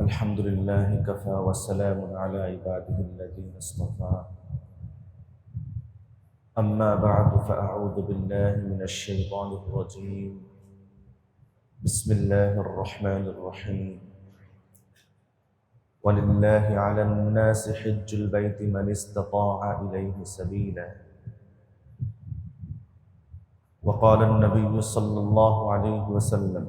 الحمد لله كفى وسلام على عباده الذين اصطفى أما بعد فأعوذ بالله من الشيطان الرجيم بسم الله الرحمن الرحيم ولله على الناس حج البيت من استطاع إليه سبيلا وقال النبي صلى الله عليه وسلم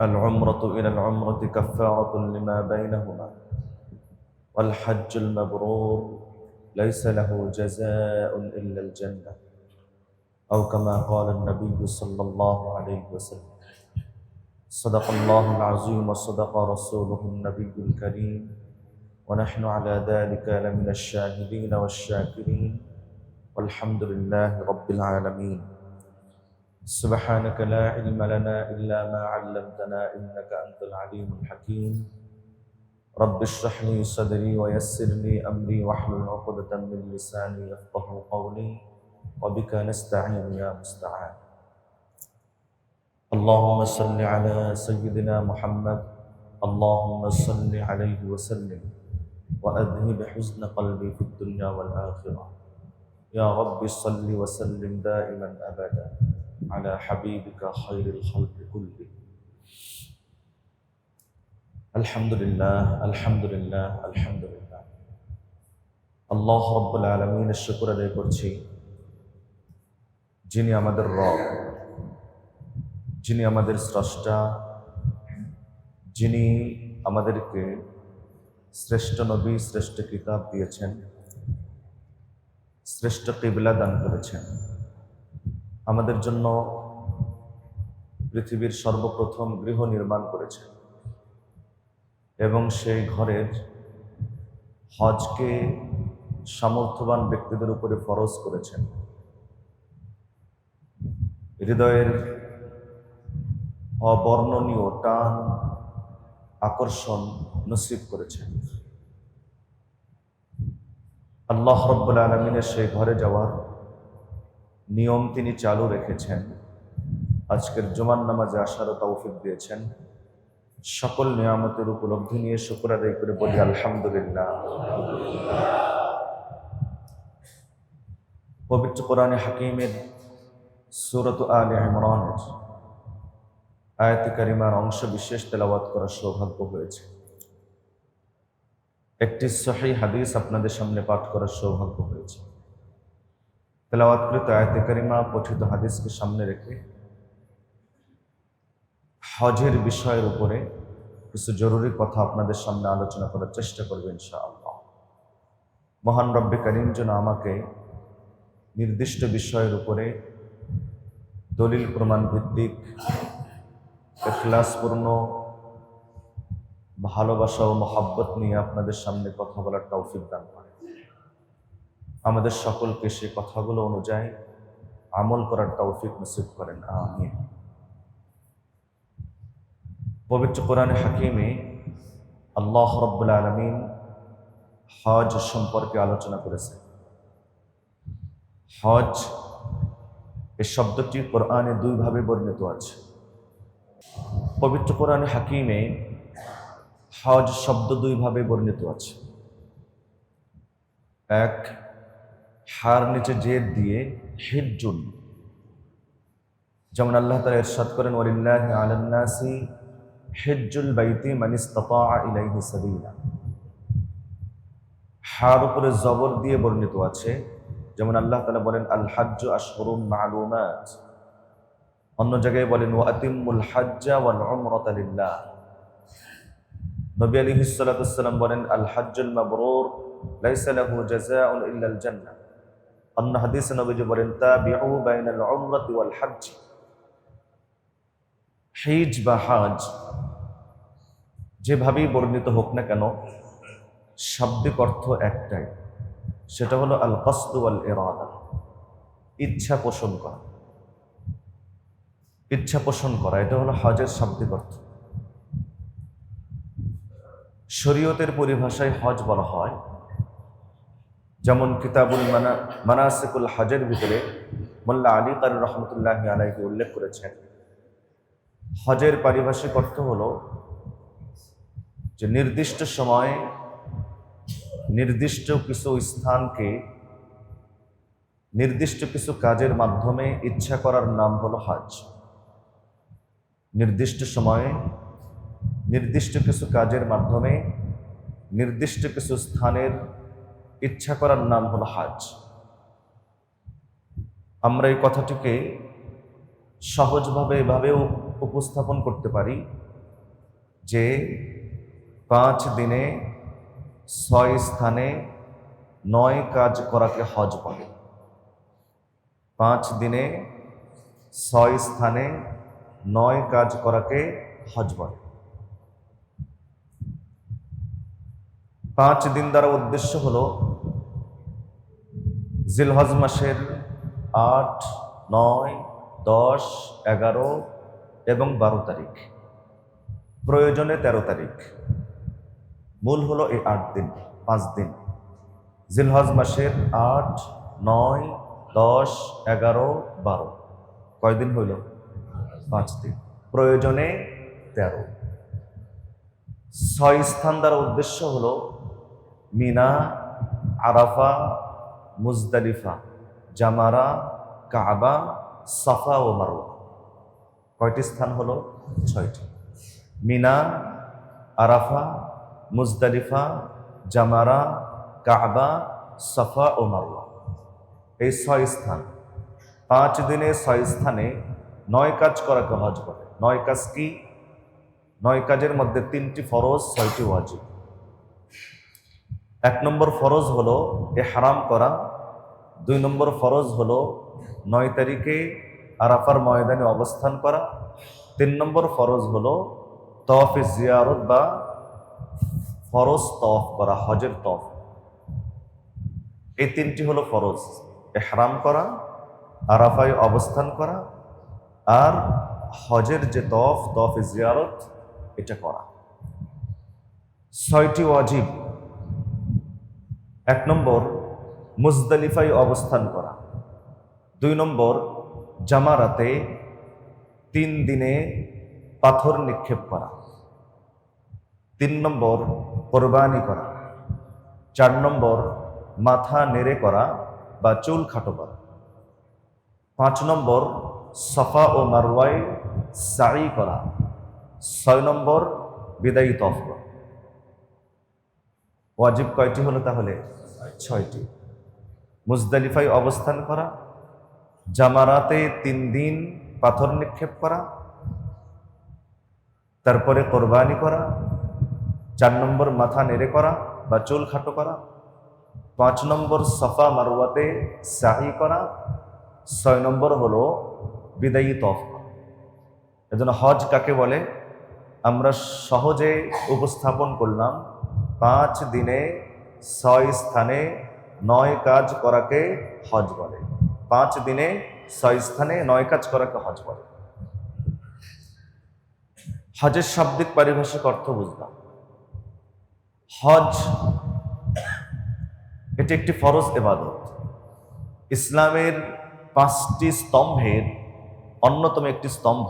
العمرة إلى العمرة كفارة لما بينهما والحج المبرور ليس له جزاء إلا الجنة أو كما قال النبي صلى الله عليه وسلم صدق الله العظيم وصدق رسوله النبي الكريم ونحن على ذلك لمن الشاهدين والشاكرين والحمد لله رب العالمين سبحانك لا علم لنا إلا ما علمتنا إنك أنت العليم الحكيم رب اشرح لي صدري ويسر لي أمري واحلل عقدة من لساني يفقه قولي وبك نستعين يا مستعان اللهم صل على سيدنا محمد اللهم صل عليه وسلم وأذهب حزن قلبي في الدنيا والآخرة يا رب صل وسلم دائما أبدا على حبيبك خير الخلق كله الحمد لله الحمد لله الحمد لله আল্লাহ রাব্বুল আলামিনের শুকর আদায় করছি যিনি আমাদের রব, যিনি আমাদের স্রষ্টা, যিনি আমাদেরকে শ্রেষ্ঠ নবী, শ্রেষ্ঠ কিতাব দিয়েছেন, শ্রেষ্ঠ কিবলা দান করেছেন। আমাদের জন্য পৃথিবীর সর্বপ্রথম গৃহ নির্মাণ করেছেন এবং সেই ঘরের হজকে সামর্থ্যবান ব্যক্তিদের উপরে ফরজ করেছেন। হৃদয়ের অবর্ণনীয় টান আকর্ষণ নসিব করেছেন। আল্লাহ রাব্বুল আলামিনের সেই ঘরে যাওয়ার নিয়ম তিনি চালু রেখেছেন। আজকের জুমার নামাজে আসারও তৌফিক দিয়েছেন। সকল নিয়ামতের উপলব্ধি নিয়ে শুকর আদায় করে বলি আলহামদুলিল্লাহ। পবিত্র কোরআনে হাকিমের সূরাত আলে ইমরানের আয়াতে কারিমার অংশ বিশেষ তেলাওয়াত করার সৌভাগ্য হয়েছে। একটি সহিহ হাদিস আপনাদের সামনে পাঠ করার সৌভাগ্য হয়েছে। তেলাওয়াতকৃত আয়াতে কারিমা পঠিত হাদিসকে সামনে রেখে হজের বিষয়ের উপরে কিছু জরুরি কথা আপনাদের সামনে আলোচনা করার চেষ্টা করবে ইনশাআল্লাহ। মহান রব্বে কারীম যেন আমাকে নির্দিষ্ট বিষয়ের উপরে দলিল প্রমাণ ভিত্তিক ইখলাসপূর্ণ ভালোবাসা ও মহব্বত নিয়ে আপনাদের সামনে কথা বলার তৌফিক দান করেন। আমাদের সকলকে সেই কথাগুলো অনুযায়ী আমল করার তৌফিক নসিব করেন, আমিন। পবিত্র কোরআনে হাকিমে আল্লাহ রাব্বুল আলামিন হজ সম্পর্কে আলোচনা করেছেন। হজ এই শব্দটি কোরআনে দুইভাবে বর্ণিত আছে। পবিত্র কোরআনে হাকিমে হজ শব্দ দুইভাবে বর্ণিত আছে। এক, হার নিচে জেদ দিয়ে হিজ্জুন, যেমন আল্লাহ তাআলা ইরশাদ করেন ওয়ালিল্লাহি আলান নাসি হিজ্জুল বাইতি মান ইসতাতা ইলাইহি সাবিলা। হার উপরে জবর দিয়ে বর্ণিত আছে, যেমন আল্লাহ তাআলা বলেন আল হাজ্জু আশহুরুম মা'লুমাত। অন্য জায়গায় বলেন ওয়া আতিম্মুল হাজ্জা ওয়াল উমরাতা লিল্লাহ। নবী আলাইহিস সালাতু ওয়াস সালাম বলেন আল হাজ্জুল মাবরুর লাইসা লাহু জাযাউন ইল্লাল জান্নাহ। অন্য হাদিসে নবীজি বলেন তাবিউ বাইনাল উমরাতি ওয়াল হজ্জ। হিজ বা হজ যেভাবেই বর্ণিত হোক না কেন, শাব্দিক অর্থ একটাই, সেটা হলো আল কসদ ওয়াল ইরাদা, ইচ্ছা পোষণ করা। ইচ্ছা পোষণ করা, এটা হলো হজের শাব্দিক অর্থ। শরীয়তের পরিভাষায় হজ বলা হয়, যেমন কিতাবুল মানাসিকুল হজের ভিতরে মোল্লা আলী কারি রহমতুল্লাহি আলাইহি উল্লেখ করেছেন হজের পারিভাষিক অর্থ হলো যে নির্দিষ্ট সময়ে নির্দিষ্ট কিছু স্থানকে নির্দিষ্ট কিছু কাজের মাধ্যমে ইচ্ছা করার নাম হলো হজ। নির্দিষ্ট সময়ে নির্দিষ্ট কিছু কাজের মাধ্যমে নির্দিষ্ট কিছু স্থানের ইচ্ছা করার নাম হলো হজ। আমরা এই কথাটিকে সহজভাবে এভাবেও উপস্থাপন করতে পারি যে 5 দিনে 6 স্থানে 9 কাজ করাকে হজ বলে। 5 দিনে 6 স্থানে 9 কাজ করাকে হজ বলে। 5 দিন দ্বারা উদ্দেশ্য হলো জিলহজ মাসের 8, 9, 10, 11 এবং 12 তারিখ, প্রয়োজনে 13 তারিখ। মূল হলো এই 8 দিন, 5 দিন। জিলহজ মাসের 8, 9, 10, 11, 12 কয়দিন হইল? 5 দিন, প্রয়োজনে 13। 6 স্থান দ্বারা উদ্দেশ্য হলো মিনা, আরাফা, মুজদালিফা, জামারা, কাবা, সাফা ও মারওয়া। কয়টি স্থান হলো? 6টি। মিনা, আরাফা, মুজদালিফা, জামারা, কাবা, সাফা ও মারওয়া, এই 6 স্থান। 5 দিনে 6 স্থানে 9 কাজ করাকে হজ বলে। 9 কাজ কি? 9 কাজের মধ্যে 3টি ফরজ, 6টি ওয়াজিব। 1 নম্বর ফরজ হলো ইহরাম করা। 2 নম্বর ফরজ হলো 9 তারিখে আরাফার ময়দানে অবস্থান করা। 3 নম্বর ফরজ হলো তওয়াফে জিয়ারত বা ফরজ তওয়াফ করা, হজের তওয়াফ। এই 3টি হলো ফরজ: ইহরাম করা, আরাফায় অবস্থান করা, আর হজের যে তওয়াফ, তওয়াফে জিয়ারত, এটা করা। 6টি ওয়াজিব: 1 নম্বর মুজদালিফায় অবস্থান করা। 2 নম্বর জামারাতে 3 দিনে পাথর নিক্ষেপ করা। 3 নম্বর কোরবানি করা। 4 নম্বর মাথা নেড়ে করা বা চুল খাটো করা। 5 নম্বর সাফা ও মারওয়ায় সাই করা। 6 নম্বর বিদায়ী তওয়াফ করা। ওয়াজিব কয়টি হলো তাহলে? 6টি। মুজদালিফায় অবস্থান করা, জামারাতে 3 দিন পাথর নিক্ষেপ করা, তারপরে কোরবানি করা, 4 নম্বর মাথা নেড়ে করা বা চুল খাটো করা, 5 নম্বর সাফা মারওয়াতে সাই করা, 6 নম্বর হলো বিদায়ী তওয়াফ করা। এজন্য হজ কাকে বলে আমরা সহজে উপস্থাপন করলাম। 5 দিনে 6 স্থানে 9 কাজ করাকে হজ বলে। 5 দিনে 6 স্থানে 9 কাজ করাকে হজ বলে। হজের শাব্দিক পারিভাষিক অর্থ বুঝলাম। হজ এটি একটি ফরজ ইবাদত। ইসলামের 5টি স্তম্ভের অন্যতম একটি স্তম্ভ,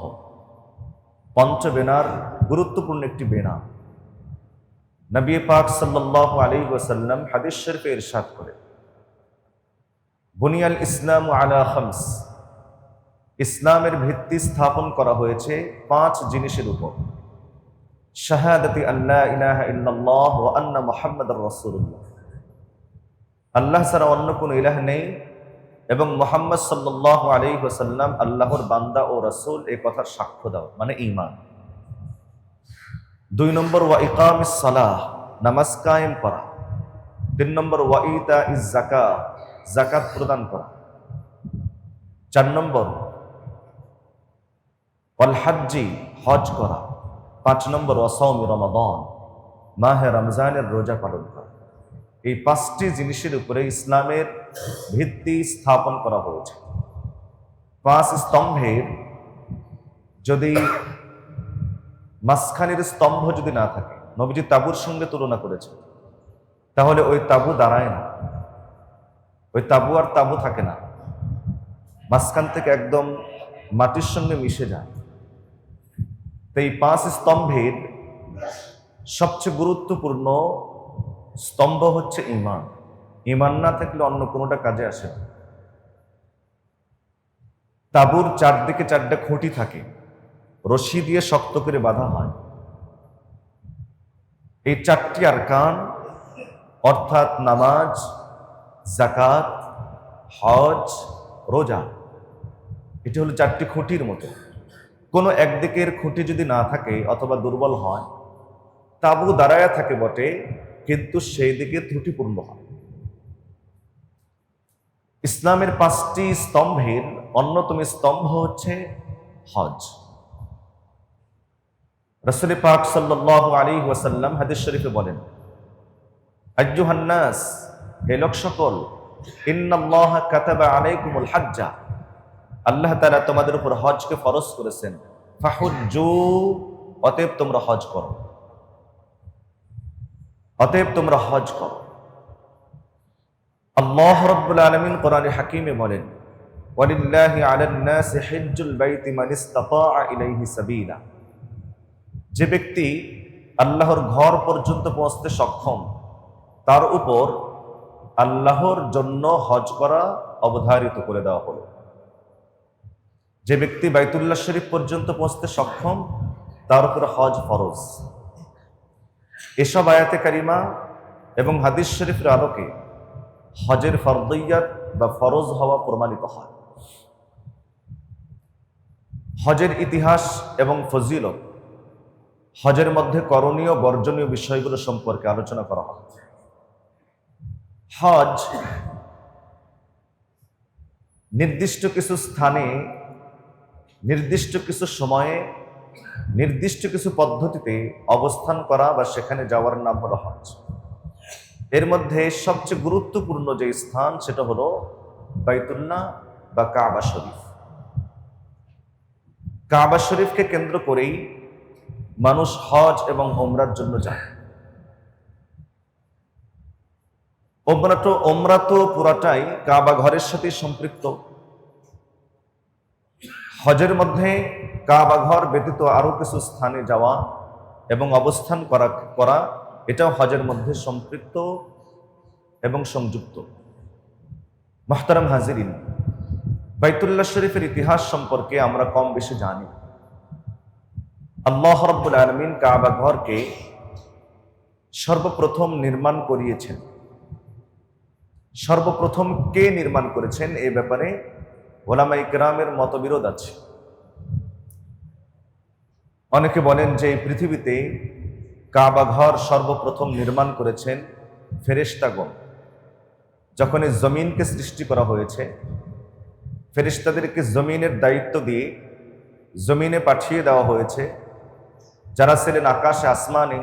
পঞ্চবেনার গুরুত্বপূর্ণ একটি বেনা। নবী পাক সাল্লাল্লাহু আলাইহি ওয়াসাল্লাম হাদিস শরীফে ইরশাদ করে, বুনিয়াল ইসলাম আলা খামস, ইসলামের ভিত্তি স্থাপন করা হয়েছে 5 জিনিসের উপর। শাহাদাতি আল্লা ইলাহা ইল্লাল্লাহ ওয়া আন্না মুহাম্মাদার রাসূলুল্লাহ, আল্লাহ ছাড়া অন্য কোনো ইলাহ নেই এবং মুহাম্মদ সাল্লাল্লাহু আলাইহি ওয়াসাল্লাম আল্লাহর বান্দা ও রাসূল, এই কথার সাক্ষ্য দাও, মানে ঈমান। 2 নম্বর ওয়া ইকামিস সালাহ, নামাজ কায়েম করা। 3 নম্বর ওয়া ইতাইজ যাকাত, যাকাত প্রদান করা। 4 নম্বর ওয়াল হজ্জি, হজ করা। 5 নম্বর ওয়া সাওমি রমাদান, মাহে রমজানের রোজা পালন করা। এই 5টি জিনিসের উপরে ইসলামের ভিত্তি স্থাপন করা হয়েছে। 5 স্তম্ভের যদি মাঝখানের স্তম্ভ যদি না থাকে, নবীজি তাবুর সঙ্গে তুলনা করেছে, তাহলে ওই তাবু দাঁড়ায় না, ওই তাবু আর তাবু থাকে না, মাঝখান থেকে একদম মাটির সঙ্গে মিশে যায়। তো এই 5 স্তম্ভের সবচেয়ে গুরুত্বপূর্ণ স্তম্ভ হচ্ছে ঈমান। ঈমান না থাকলে অন্য কোনোটা কাজে আসে না। তাঁবুর চারদিকে 4টা খুঁটি থাকে, রশি দিয়ে শক্ত করে বাঁধা হয়। এই 4টি আরকান অর্থাৎ নামাজ, যাকাত, হজ, রোজা, এটি হলো 4টি খুঁটির মতো। কোনো একদিকের খুঁটি যদি না থাকে অথবা দুর্বল হয়, তাঁবু দাঁড়ায়া থাকে বটে, কিন্তু সেই দিকে ত্রুটিপূর্ণ হয়। ইসলামের 5টি স্তম্ভের অন্যতম স্তম্ভ হচ্ছে হজ। রাসূল পাক সাল্লাল্লাহু আলাইহি ওয়াসাল্লাম হাদিস শরীফে বলেন, আইয়ুহান নাস, হে লোক সকল, ইন্নাল্লাহা কাতাবা আলাইকুমুল হাজ্জা, আল্লাহ তাআলা তোমাদের উপর হজকে ফরজ করেছেন। ফাহুজ্জু, অতএব তোমরা হজ করো, অতএব তোমরা হজ করো। আল্লাহ রাব্বুল আলামিন কোরআনে হাকিমে বলেন, ওয়ালিল্লাহি আলান নাসি হিজ্জুল বাইতি মান ইসতাতাআ ইলাইহি সাবিলা, যে ব্যক্তি আল্লাহর ঘর পর্যন্ত পৌঁছতে সক্ষম তার উপর আল্লাহর জন্য হজ করা অবধারিত করে দেওয়া হলো। যে ব্যক্তি বাইতুল্লাহ শরীফ পর্যন্ত পৌঁছতে সক্ষম তার উপর হজ ফরজ। এসব আয়াতে কারিমা এবং হাদিস শরীফের আলোকে হজের ফরদিয়ত বা ফরজ হওয়া প্রমাণিত হয়। হজের ইতিহাস এবং ফজিলত, হজের মধ্যে করণীয় বর্জনীয় বিষয়গুলো সম্পর্কে আলোচনা করা হয়। হজ নির্দিষ্ট কিছু স্থানে, নির্দিষ্ট কিছু সময়ে, নির্দিষ্ট কিছু পদ্ধতিতে অবস্থান করা বা সেখানে যাওয়ার নাম হলো হজ। এর মধ্যে সবচেয়ে গুরুত্বপূর্ণ যে স্থান সেটা হলো বাইতুল্লাহ বা কাবা শরীফ। কাবা শরীফকে কেন্দ্র করেই মানুষ হজ এবং ওমরার জন্য যায়। ওমরা তো পুরাটাই কাবা ঘরের সাথে সম্পৃক্ত। হজের মধ্যে কাবা ঘর ব্যতীত আরো কিছু স্থানে যাওয়া এবং অবস্থান করা এটাও হজের মধ্যে সম্পৃক্ত এবং সংযুক্ত। মুহতারাম হাজিরিন, বাইতুল্লাহ শরীফের ইতিহাস সম্পর্কে আমরা কম বেশি জানি। আল্লাহ রাব্বুল আলামিন কাবা ঘরকে সর্বপ্রথম নির্মাণ করিয়েছেন। সর্বপ্রথম কে নির্মাণ করেছেন এই ব্যাপারে ওলামায়ে কেরামের মতবিরোধ আছে। অনেকে বলেন যে এই পৃথিবীতে কাবা ঘর সর্বপ্রথম নির্মাণ করেছেন ফেরেশতাগণ। যখন এই জমিনকে সৃষ্টি করা হয়েছে, ফেরেশতাদেরকে জমিনের দায়িত্ব দিয়ে জমিনে পাঠিয়ে দেওয়া হয়েছে। যারা ছিলেন আকাশে আসমানে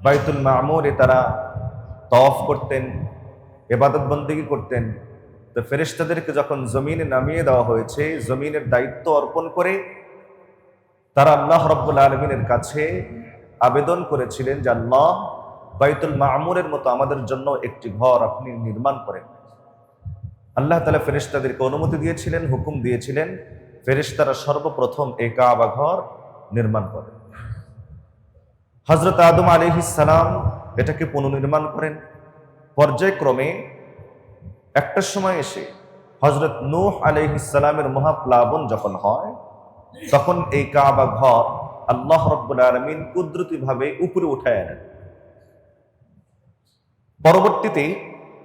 বাইতুল মামুরে তারা তওয়াফ করতেন, ইবাদত বন্দেগী করতেন। তো ফেরেশতাদেরকে যখন জমিনে নামিয়ে দেওয়া হয়েছে, জমিনের দায়িত্ব অর্পণ করে তারা আল্লাহ রাব্বুল আলামিনের কাছে আবেদন করেছিলেন যে আল্লাহ, বাইতুল মামুরের মতো আমাদের জন্য একটি ঘর আপনি নির্মাণ করেন। আল্লাহ তাআলা ফেরেশতাদেরকে অনুমতি দিয়েছিলেন, হুকুম দিয়েছিলেন, ফেরেশতারা সর্বপ্রথম এই কাবা ঘর নির্মাণ করেন। হযরত আদম আলাইহিস সালাম এটাকে পুনর্নির্মাণ করেন। পর্যায়ক্রমে একটা সময় এসে হযরত নূহ আলাইহিস সালামের মহাপ্লাবন যখন হয়, তখন এই কাবা ঘর আল্লাহ রাব্বুল আলামিন কুদরতিভাবে উপরে উঠায় আনেন। পরবর্তীতে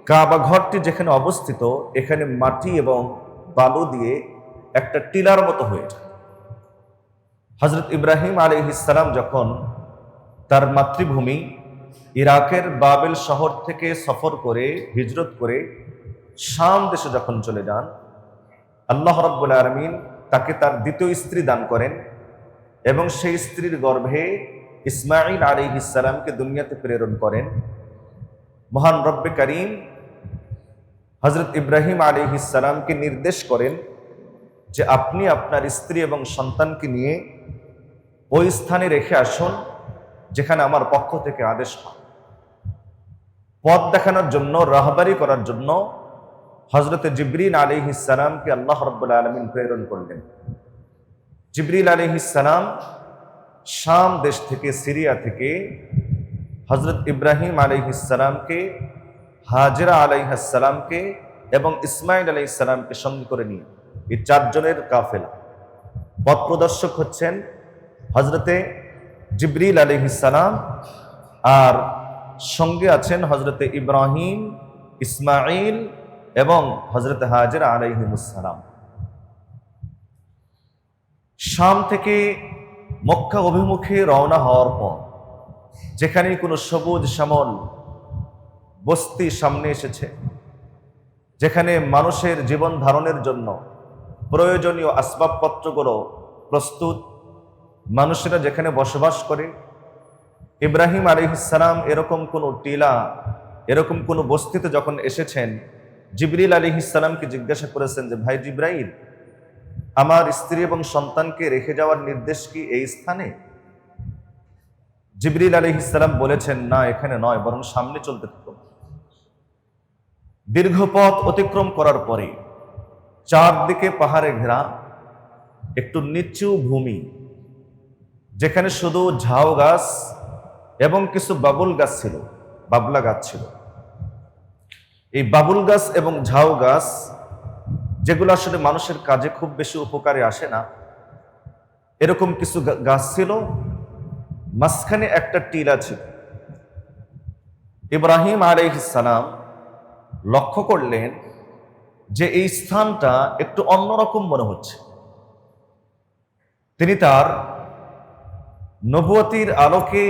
কাবা ঘরটি যেখানে অবস্থিত, এখানে মাটি এবং বালু দিয়ে একটা টিলার মতো হয়ে যায়। হযরত ইব্রাহিম আলাইহিস সালাম যখন তার মাতৃভূমি ইরাকের বাবেল শহর থেকে সফর করে হিজরত করে শাম দেশে যখন চলে যান, আল্লাহ রাব্বুল আলামিন তাকে তার দ্বিতীয় স্ত্রী দান করেন এবং সেই স্ত্রীর গর্ভে ইসমাঈল আলাইহিস সালামকে দুনিয়াতে প্রেরণ করেন। মহান রব্বে কারীম হযরত ইব্রাহিম আলাইহিস সালামকে নির্দেশ করেন যে আপনি আপনার স্ত্রী এবং সন্তানকে নিয়ে ওই স্থানে রেখে আসুন যেখানে আমার পক্ষ থেকে আদেশ হয়। পথ দেখানোর জন্য, রাহবারি করার জন্য হযরত জিবরিল আলাইহিস সালামকে আল্লাহ রাব্বুল আলামিন প্রেরণ করলেন। জিবরিল আলাইহিস সালাম শাম দেশ থেকে, সিরিয়া থেকে হযরত ইব্রাহিম আলাইহিস সালামকে, হাজেরা আলাইহিস সালামকে এবং ইসমাইল আলাইহিস সালামকে সঙ্গে করে নিয়ে এই চারজনের কাফেলা। পথ প্রদর্শক হচ্ছেন হযরতে জিবরিল আলাইহিস সালাম, আর সঙ্গে আছেন হযরতে ইব্রাহিম, ইসমাইল এবং হযরতে হাজেরা আলাইহিমুস সালাম। শাম থেকে মক্কা অভিমুখে রওনা হওয়ার পর যেখানে কোনো সবুজ শ্যামল বস্তি সামনে এসেছে, যেখানে মানুষের জীবন ধারণের জন্য প্রয়োজনীয় আসবাবপত্রগুলো প্রস্তুত, মানুষেরা যেখানে বসবাস করে, ইব্রাহিম আলাইহিস সালাম এরকম কোনো টিলা, এরকম কোনো বস্তিতে যখন এসেছেন, জিবরিল আলাইহিস সালামকে জিজ্ঞাসা করেছেন যে, ভাই জিবরাইল, আমার স্ত্রী এবং সন্তানকে রেখে যাওয়ার নির্দেশ কি এই স্থানে? জিবরিল আলাইহিস সালাম বলেছেন, না, এখানে নয়, বরং সামনে চলতে থাকুন। দীর্ঘ পথ অতিক্রম করার পরে চারদিকে পাহাড়ে ঘেরা একটু নিচু ভূমি, যেখানে শুধু ঝাউ গাছ এবং কিছু বাবুল গাছ ছিল, বাবলা গাছ ছিল। এই বাবুল গাছ এবং ঝাউ গাছ, যেগুলো আসলে মানুষের কাজে খুব বেশি উপকারে আসে না, এরকম কিছু গাছ ছিল। মাঝখানে একটা টিলা ছিল। ইব্রাহিম আলাইহিস সালাম লক্ষ্য করলেন যে এই স্থানটা একটু অন্যরকম মনে হচ্ছে। তিনি তার নবুয়তির আলোকে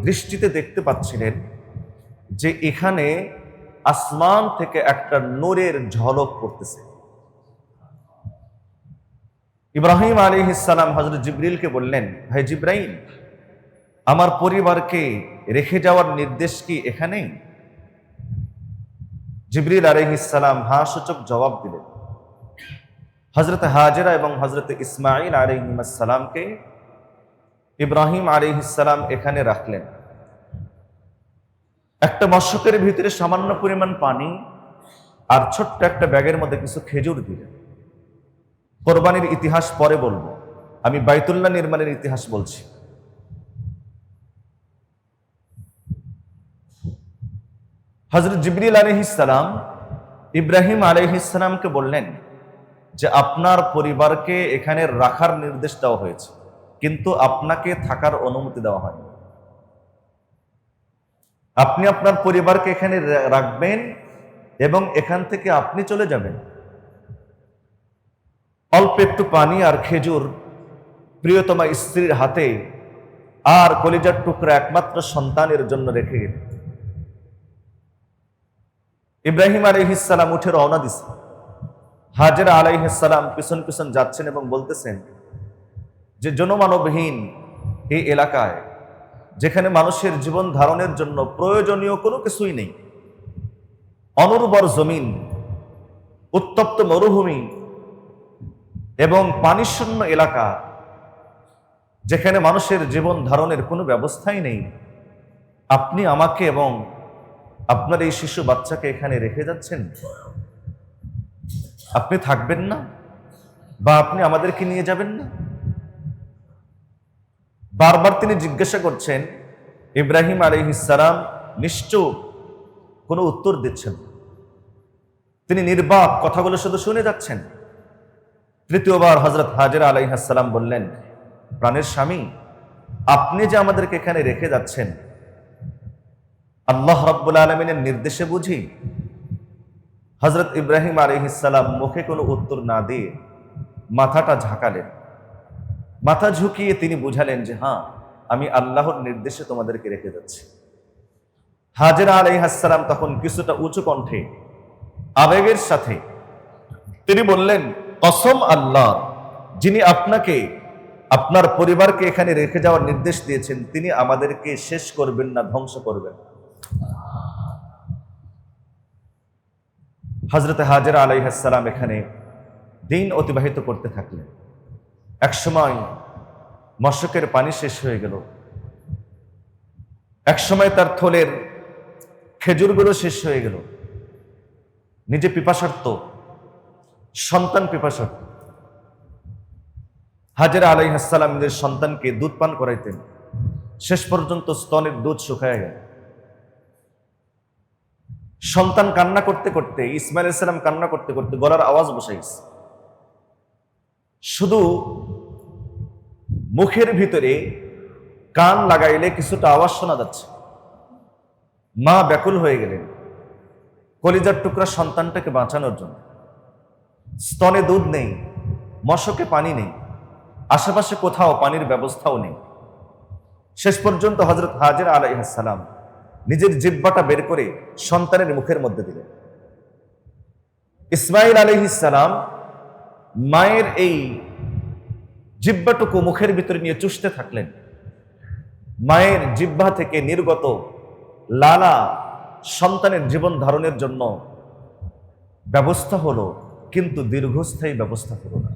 দৃষ্টিতে দেখতে পাচ্ছিলেন যে এখানে আসমান থেকে একটা নূরের ঝলক পড়তেছে। ইব্রাহিম আলাইহিস সালাম হযরত জিবরিলকে বললেন, ভাই জিবরাইল, আমার পরিবারকে রেখে যাওয়ার নির্দেশ কি এখানেই? জিবরিল আলাইহিস সালাম হ্যাঁ সূচক জবাব দিলেন। হযরত হাজেরা এবং হযরত ইসমাইল আলাইহিস সালামকে ইব্রাহিম আলাইহিস সালাম এখানে রাখলেন। একটা মশকের ভিতরে সামান্য পরিমাণ পানি আর ছোট্ট একটা ব্যাগের মধ্যে কিছু খেজুর দিলেন। কোরবানির ইতিহাস পরে বলবো, আমি বাইতুল্লাহ নির্মাণের ইতিহাস বলছি। হযরত জিবরিল আলাইহিস সালাম ইব্রাহিম আলাইহিস সালামকে বললেন যে আপনার পরিবারকে এখানে রাখার নির্দেশ দেওয়া হয়েছে, কিন্তু আপনাকে থাকার অনুমতি দেওয়া হয়নি। আপনি আপনার পরিবারকে এখানে রাখবেন এবং এখান থেকে আপনি চলে যাবেন। অল্প একটু পানি আর খেজুর প্রিয়তমা স্ত্রীর হাতে আর কলিজার টুকরা একমাত্র সন্তানের জন্য রেখে গেলেন। ইব্রাহিম আলাইহিস সালাম উঠে রওনা দিছে। হাজেরা আলাইহিস সালাম পিছন পিছন যাচ্ছেন এবং বলতেছেন যে জনমানবহীন এই এলাকায়, যেখানে মানুষের জীবন ধারণের জন্য প্রয়োজনীয় কোনো কিছুই নেই, অনুর্বর জমিন, উত্তপ্ত মরুভূমি এবং পানিশূন্য এলাকা, যেখানে মানুষের জীবন ধারণের কোনো ব্যবস্থাই নেই, আপনি আমাকে এবং আপনার এই শিশু বাচ্চাকে এখানে রেখে যাচ্ছেন? আপনি থাকবেন না বা আপনি আমাদেরকে নিয়ে যাবেন না? বারবার তিনি জিজ্ঞাসা করছেন। ইব্রাহিম আলাইহিস সালাম নিশ্চুপ, কোনো উত্তর দিচ্ছেন। তিনি নির্বাক কথাগুলো শুধু শুনে যাচ্ছেন। তৃতীয়বার হযরত হাজেরা আলাইহিস সালাম বললেন, প্রাণের স্বামী, আপনি যে আমাদেরকে এখানে রেখে যাচ্ছেন, আল্লাহ রাব্বুল আলামিনের নির্দেশে বুঝি? হযরত ইব্রাহিম আলাইহিস সালাম মুখে কোনো উত্তর না দিয়ে মাথাটা ঝাঁকালেন। মাথা ঝুঁকিয়ে তিনি বুঝালেন যে হ্যাঁ, আমি আল্লাহর নির্দেশে তোমাদেরকে রেখে যাচ্ছি। হাজেরা আলাইহিস সালাম তখন কিছুটা উঁচু কণ্ঠে আবেগের সাথে তিনি বললেন, কসম আল্লাহ, যিনি আপনাকে, আপনার পরিবারকে এখানে রেখে যাওয়ার নির্দেশ দিয়েছেন, তিনি আমাদেরকে শেষ করবেন না, ধ্বংস করবেন। হযরত হাজেরা আলাইহিস সালাম এখানে দিন অতিবাহিত করতে থাকলেন। একসময় মশকের পানি শেষ হয়ে গেল, একসময় তার থলের খেজুরগুলো শেষ হয়ে গেল। নিজে পিপাসার্ত, সন্তান পিপাসার্ত। হাজেরা আলাইহিস সালাম নিজের সন্তানকে দুধ পান করাইতেন, শেষ পর্যন্ত স্তনের দুধ শুকায় গেল। সন্তান কান্না করতে করতে, ইসমাইল আলাইহিস সালাম কান্না করতে করতে গলার আওয়াজ বসাইছে, শুধু মুখের ভিতরে কান লাগাইলে কিছুটা আওয়াজ শোনা যাচ্ছে। মা ব্যাকুল হয়ে গেলেন কলিজার টুকরা সন্তানটাকে বাঁচানোর জন্য। স্তনে দুধ নেই, মশকে পানি নেই, আশেপাশে কোথাও পানির ব্যবস্থাও নেই। শেষ পর্যন্ত হযরত হাজেরা আলাইহিস সালাম নিজের জিহ্বাটা বের করে সন্তানের মুখের মধ্যে দিলেন। ইসমাইল আলাইহিস সালাম মায়ের এই জিহ্বাটুকু মুখের ভিতরে নিয়ে চুষতে থাকলেন। মায়ের জিহ্বা থেকে নির্গত লালা সন্তানের জীবন ধারণের জন্য ব্যবস্থা হলো, কিন্তু দীর্ঘস্থায়ী ব্যবস্থা হলো না।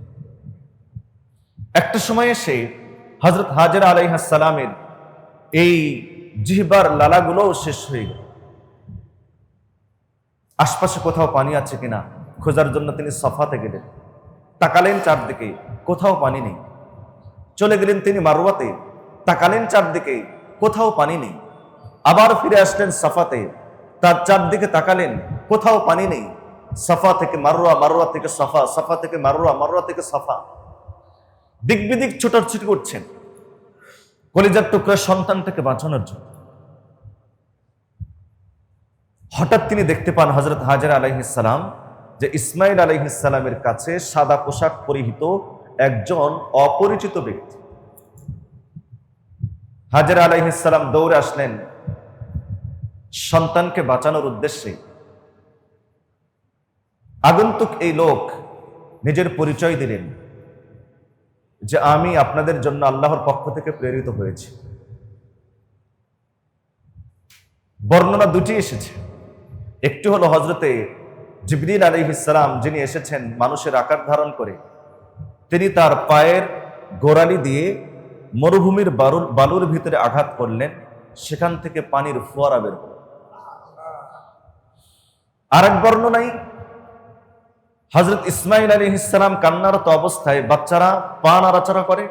একটা সময় এসে হযরত হাজেরা আলাইহিস সালামের এই জিহ্বার লালাগুলোও শেষ হয়ে গেল। আশপাশে কোথাও পানি আছে কিনা খোঁজার জন্য তিনি সফাতে গেলেন। তাকালেন চারদিকে, কোথাও পানি নেই। চলে গেলেন তিনি মারওয়াতে, তাকালেন চারদিকে, কোথাও পানি নেই। আবার ফিরে আসলেন সাফাতে, তার চারদিকে তাকালেন, কোথাও পানি নেই। সাফা থেকে মারওয়া, মারওয়া থেকে সাফা, সাফা থেকে মারওয়া, মারওয়া থেকে সাফা, দিক বিদিক ছোটাছুটি করছেন কলিজার টুকরা সন্তানটাকে বাঁচানোর জন্য। হঠাৎ তিনি দেখতে পান হযরত হাজেরা আলাইহিস সালাম যে ইসমাইল আলাইহিস সালামের কাছে সাদা পোশাক পরিহিত একজন অপরিচিত ব্যক্তি। হাজেরা আলাইহিস সালাম দৌড়ে আসলেন সন্তানকে বাঁচানোর উদ্দেশ্যে। আগন্তুক এই লোক নিজের পরিচয় দিলেন যে আমি আপনাদের জন্য আল্লাহর পক্ষ থেকে প্রেরিত হয়েছি। বর্ণনা দুটি এসেছে, একটি হলো হযরতে জিবরিল আলাইহিস সালাম যিনি এসেছেন মানুষের আকার ধারণ করে, তিনি তার পায়ের গোড়ালি দিয়ে মরুভূমির বালুর ভিতরে আঘাত করলেন, সেখান থেকে পানির ফোয়ারা বের হল। আরেক বর্ণনায় হযরত ইসমাইল আলাইহিস সালাম কান্নারত অবস্থায় বাচ্চারা পা নাড়াচাড়া করে।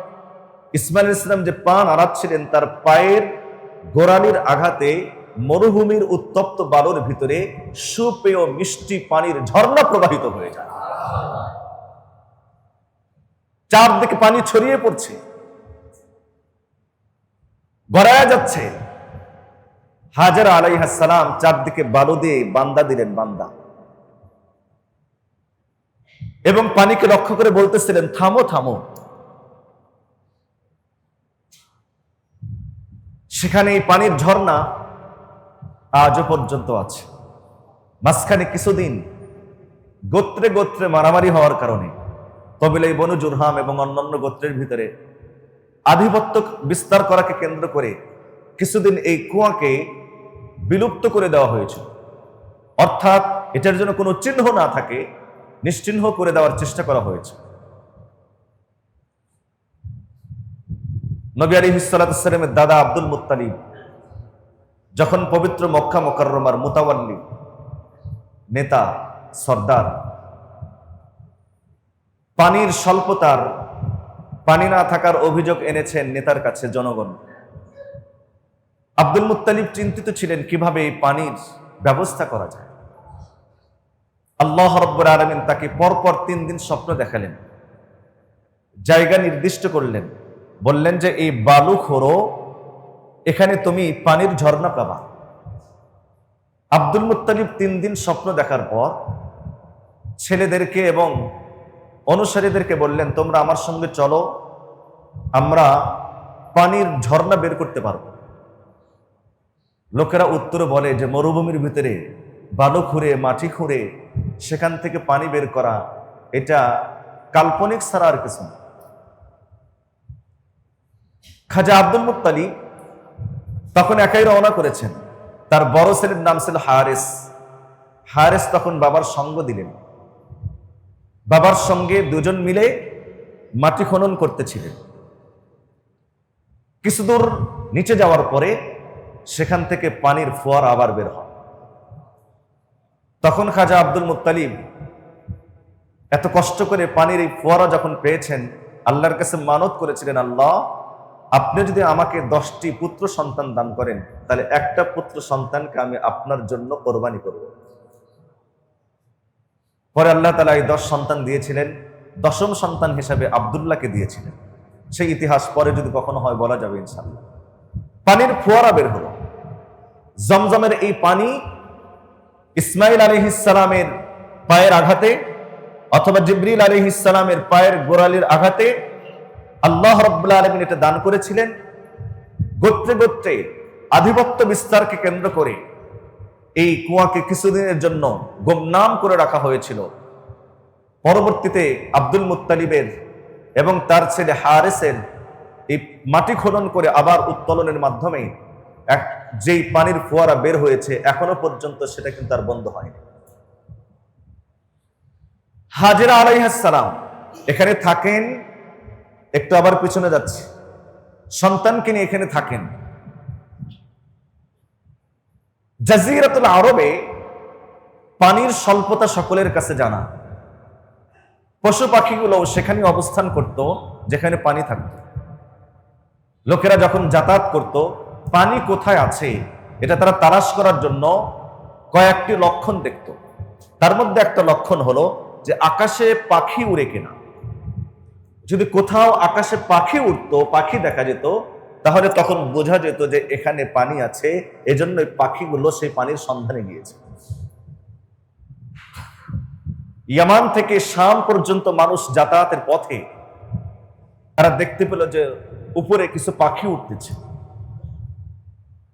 ইসমাইল আলাইহিস সালাম যে পা নাড়াচ্ছিলেন তার পায়ের গোড়ালির আঘাতে মরুভূমির উত্তপ্ত বালুর ভিতরে সুপেয় মিষ্টি পানির ঝর্ণা প্রবাহিত হয়ে যায়। চারদিকে পানি ছড়িয়ে পড়ছে, গড়ায়া যাচ্ছে। হাজেরা আলাইহিস সালাম চারদিকে বালু দিয়ে বান্দা দিলেন, বান্দা, এবং পানিকে লক্ষ্য করে বলতেছিলেন থামো থামো। সেখানে এই পানির ঝর্ণা আজও পর্যন্ত আছে। মাঝখানে কিছুদিন গোত্রে গোত্রে মারামারি হওয়ার কারণে কবিলাই বনু জুরহাম এবং অন্যান্য গোত্রের ভিতরে আধিপত্য বিস্তার করাকে কেন্দ্র করে কিছুদিন এই কুয়াকে বিলুপ্ত করে দেওয়া হয়েছিল। অর্থাৎ এটার জন্য কোনো চিহ্ন না থাকে, নিশ্চিহ্ন করে দেওয়ার চেষ্টা করা হয়েছে। নবী আলাইহিস সালাতু ওয়াস সালামের দাদা আব্দুল মুত্তালিব যখন পবিত্র মক্কা মুকাররমার মুতাওয়াল্লি, নেতা, সর্দার, পানির স্বল্পতার, পানি না থাকার অভিযোগ এনেছেন নেতার কাছে জনগণ। আব্দুল মুত্তালিব চিন্তিত ছিলেন কিভাবে এই পানির ব্যবস্থা করা যায়। আল্লাহ রাব্বুল আলামিন তাকে পরপর 3 দিন স্বপ্ন দেখালেন, জায়গা নির্দিষ্ট করলেন, বললেন যে এই বালু খোঁড়ো, এখানে তুমি পানির ঝর্ণা পাবা। আব্দুল মুত্তালিব 3 দিন স্বপ্ন দেখার পর ছেলেদেরকে এবং অনুসারীদেরকে বললেন, তোমরা আমার সঙ্গে চলো, আমরা পানির ঝর্ণা বের করতে পারবো। লোকেরা উত্তরে বলে যে মরুভূমির ভিতরে বালু খুঁড়ে, মাটি খুঁড়ে সেখান থেকে পানি বের করা এটা কাল্পনিক ছাড়া আর কিছু না। খাজা আব্দুল মুত্তালিব তখন একাই রওনা করেছেন। তার বড় ছেলের নাম ছিল হারেস। হারেস তখন বাবার সঙ্গ দিলেন। বাবার সঙ্গে দুজন মিলে মাটি খনন করতেছিলেন। কিছু দূর নিচে যাওয়ার পরে সেখান থেকে পানির ফোয়ারা আবার বের হয়। তখন খাজা আব্দুল মুত্তালিব এত কষ্ট করে পানির এই ফোয়ারা যখন পেয়েছেন, আল্লাহর কাছে মানত করেছিলেন, আল্লাহ আপনি যদি আমাকে 10টি পুত্র সন্তান দান করেন তাহলে একটা পুত্র সন্তানকে আমি আপনার জন্য কোরবানি করব। পরে আল্লাহ তাআলা এই 10 সন্তান দিয়েছিলেন, 10ম সন্তান হিসাবে আব্দুল্লাহকে দিয়েছিলেন। সেই ইতিহাস পরে যদি কখনো হয় বলা যাবে ইনশাআল্লাহ। পানির ফোয়ারা বের হলো, জমজমের এই পানি ইসমাইল আলাইহিস সালামের পায়ের আঘাতে অথবা জিবরিল আলাইহিস সালামের পায়ের গোড়ালির আঘাতে আল্লাহ রাব্বুল আলামিন এটা দান করেছিলেন। গোত্রে গোত্রে আধিপত্য বিস্তারকে কেন্দ্র করে এই কুয়াকে কিছুদিনের জন্য গুমনাম করে রাখা হয়েছিল। পরবর্তীতে আব্দুল মুত্তালিবের এবং তার ছেলে হারেসের এই মাটি খনন করে আবার উত্তোলনের মাধ্যমে যেই পানির ফোয়ারা বের হয়েছে এখনো পর্যন্ত সেটা কিন্তু আর বন্ধ হয়নি। হাজেরা আলাইহিস সালাম এখানে থাকেন, একটু আবার পিছনে যাচ্ছে, সন্তানকে নিয়ে এখানে থাকেন। জাজিরাতুল আরবে পানির স্বল্পতা সকলের কাছে জানা। পশু পাখিগুলো সেখানে অবস্থান করত যেখানে পানি থাকত। লোকেরা যখন যাতায়াত করত পানি কোথায় আছে এটা তারা তালাশ করার জন্য কয়েকটি লক্ষণ দেখত। তার মধ্যে একটা লক্ষণ হলো যে আকাশে পাখি উড়ে কিনা। যদি কোথাও আকাশে পাখি উঠতো, পাখি দেখা যেত, তাহলে তখন বোঝা যেত যে এখানে পানি আছে, এজন্য পাখিগুলো সেই পানির সন্ধানে গিয়েছে। ইয়ামান থেকে শাম পর্যন্ত মানুষ যাতায়াতের পথে তারা দেখতে পেল যে উপরে কিছু পাখি উঠতেছে।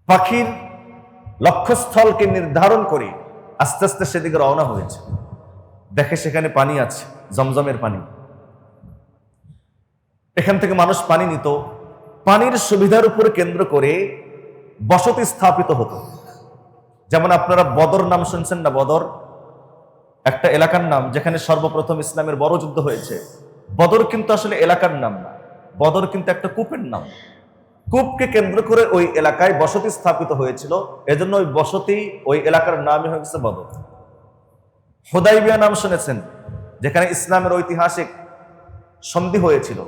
পাখির লক্ষ্যস্থলকে নির্ধারণ করে আস্তে আস্তে সেদিকে রওনা হয়েছে। দেখে সেখানে পানি আছে, জমজমের পানি। এখান থেকে মানুষ পানি নিত। পানির সুবিধার উপর কেন্দ্র করে বসতি স্থাপিত হতো। যেমন আপনারা বদর নাম শুনছেন না? বদর একটা এলাকার নাম যেখানে সর্বপ্রথম ইসলামের বড় যুদ্ধ হয়েছে। বদর কিন্তু আসলে এলাকার নাম না, বদর কিন্তু একটা কূপের নাম। কূপকে কেন্দ্র করে ওই এলাকায় বসতি স্থাপিত হয়েছিল, এজন্য ওই বসতি ওই এলাকার নামই হয়ে গেছে বদর। হুদাইবিয়া নাম শুনেছেন, যেখানে ইসলামের ঐতিহাসিক সন্ধি হয়েছিল।